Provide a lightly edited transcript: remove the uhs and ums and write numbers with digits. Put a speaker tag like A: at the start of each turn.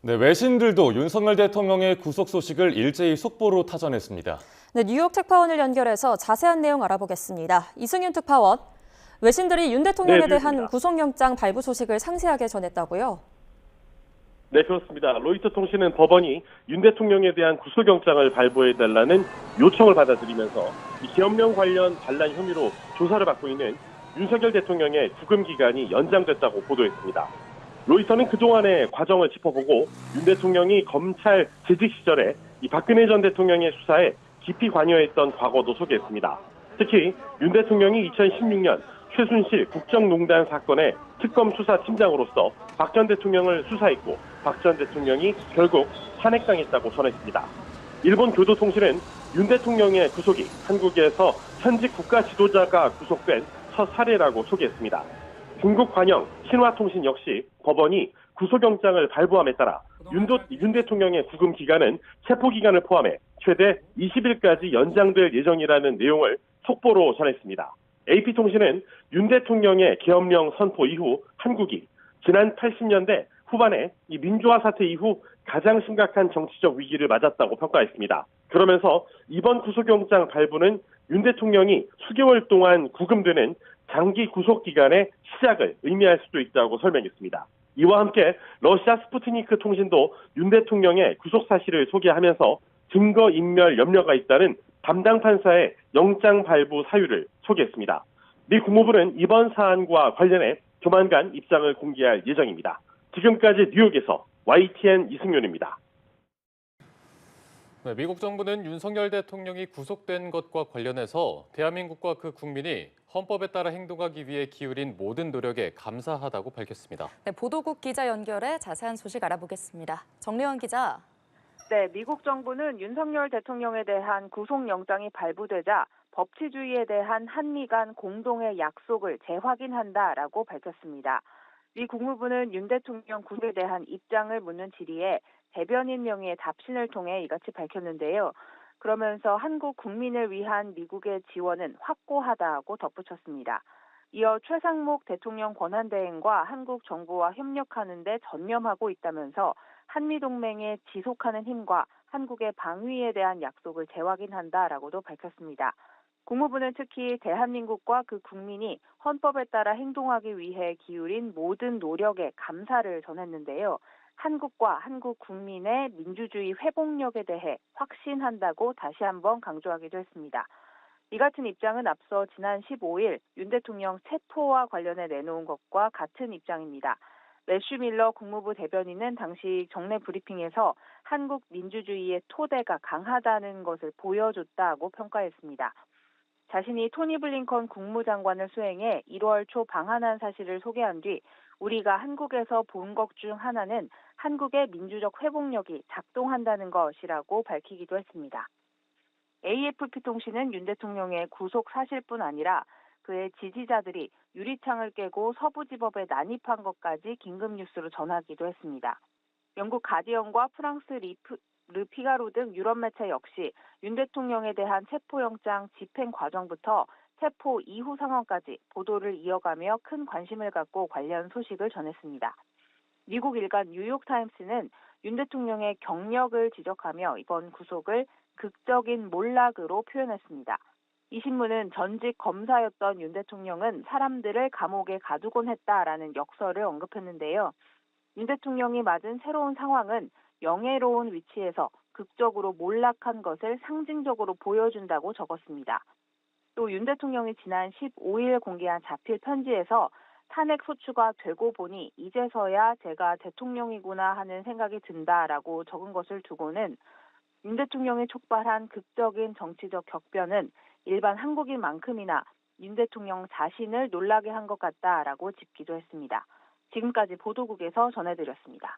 A: 네, 외신들도 윤석열 대통령의 구속 소식을 일제히 속보로 타전했습니다.
B: 네, 뉴욕 특파원을 연결해서 자세한 내용 알아보겠습니다. 이승윤 특파원, 외신들이 윤 대통령에 대한 구속영장 발부 소식을 상세하게 전했다고요?
C: 네, 그렇습니다. 로이터 통신은 법원이 윤 대통령에 대한 구속영장을 발부해달라는 요청을 받아들이면서 이 계엄령 관련 반란 혐의로 조사를 받고 있는 윤석열 대통령의 구금 기간이 연장됐다고 보도했습니다. 로이터는 그동안의 과정을 짚어보고 윤 대통령이 검찰 재직 시절에 이 박근혜 전 대통령의 수사에 깊이 관여했던 과거도 소개했습니다. 특히 윤 대통령이 2016년 최순실 국정농단 사건의 특검 수사팀장으로서 박 전 대통령을 수사했고 박 전 대통령이 결국 탄핵당했다고 전했습니다. 일본 교도통신은 윤 대통령의 구속이 한국에서 현직 국가 지도자가 구속된 첫 사례라고 소개했습니다. 중국 관영 신화통신 역시 법원이 구속영장을 발부함에 따라 윤 대통령의 구금 기간은 체포기간을 포함해 최대 20일까지 연장될 예정이라는 내용을 속보로 전했습니다. AP통신은 윤 대통령의 계엄령 선포 이후 한국이 지난 80년대 후반에 이 민주화 사태 이후 가장 심각한 정치적 위기를 맞았다고 평가했습니다. 그러면서 이번 구속영장 발부는 윤 대통령이 수개월 동안 구금되는 장기 구속 기간의 시작을 의미할 수도 있다고 설명했습니다. 이와 함께 러시아 스푸트니크 통신도 윤 대통령의 구속 사실을 소개하면서 증거인멸 염려가 있다는 담당 판사의 영장 발부 사유를 소개했습니다. 미 국무부는 이번 사안과 관련해 조만간 입장을 공개할 예정입니다. 지금까지 뉴욕에서 YTN 이승윤입니다.
A: 네, 미국 정부는 윤석열 대통령이 구속된 것과 관련해서 대한민국과 그 국민이 헌법에 따라 행동하기 위해 기울인 모든 노력에 감사하다고 밝혔습니다.
B: 네, 보도국 기자 연결해 자세한 소식 알아보겠습니다. 정례원 기자.
D: 네, 미국 정부는 윤석열 대통령에 대한 구속영장이 발부되자 법치주의에 대한 한미 간 공동의 약속을 재확인한다라고 밝혔습니다. 미 국무부는 윤 대통령 구속에 대한 입장을 묻는 질의에 대변인 명의의 답신을 통해 이같이 밝혔는데요. 그러면서 한국 국민을 위한 미국의 지원은 확고하다고 덧붙였습니다. 이어 최상목 대통령 권한대행과 한국 정부와 협력하는 데 전념하고 있다면서 한미동맹에 지속하는 힘과 한국의 방위에 대한 약속을 재확인한다라고도 밝혔습니다. 국무부는 특히 대한민국과 그 국민이 헌법에 따라 행동하기 위해 기울인 모든 노력에 감사를 전했는데요. 한국과 한국 국민의 민주주의 회복력에 대해 확신한다고 다시 한번 강조하기도 했습니다. 이 같은 입장은 앞서 지난 15일 윤 대통령 체포와 관련해 내놓은 것과 같은 입장입니다. 매슈 밀러 국무부 대변인은 당시 정례 브리핑에서 한국 민주주의의 토대가 강하다는 것을 보여줬다고 평가했습니다. 자신이 토니 블링컨 국무장관을 수행해 1월 초 방한한 사실을 소개한 뒤 우리가 한국에서 본 것 중 하나는 한국의 민주적 회복력이 작동한다는 것이라고 밝히기도 했습니다. AFP 통신은 윤 대통령의 구속 사실뿐 아니라 그의 지지자들이 유리창을 깨고 서부지법에 난입한 것까지 긴급 뉴스로 전하기도 했습니다. 영국 가디언과 프랑스 르피가로 등 유럽 매체 역시 윤 대통령에 대한 체포영장 집행 과정부터 체포 이후 상황까지 보도를 이어가며 큰 관심을 갖고 관련 소식을 전했습니다. 미국 일간 뉴욕타임스는 윤 대통령의 경력을 지적하며 이번 구속을 극적인 몰락으로 표현했습니다. 이 신문은 전직 검사였던 윤 대통령은 사람들을 감옥에 가두곤 했다라는 역설을 언급했는데요. 윤 대통령이 맞은 새로운 상황은 영예로운 위치에서 극적으로 몰락한 것을 상징적으로 보여준다고 적었습니다. 또 윤 대통령이 지난 15일 공개한 자필 편지에서 탄핵 소추가 되고 보니 이제서야 제가 대통령이구나 하는 생각이 든다라고 적은 것을 두고는 윤 대통령이 촉발한 극적인 정치적 격변은 일반 한국인만큼이나 윤 대통령 자신을 놀라게 한 것 같다라고 짚기도 했습니다. 지금까지 보도국에서 전해드렸습니다.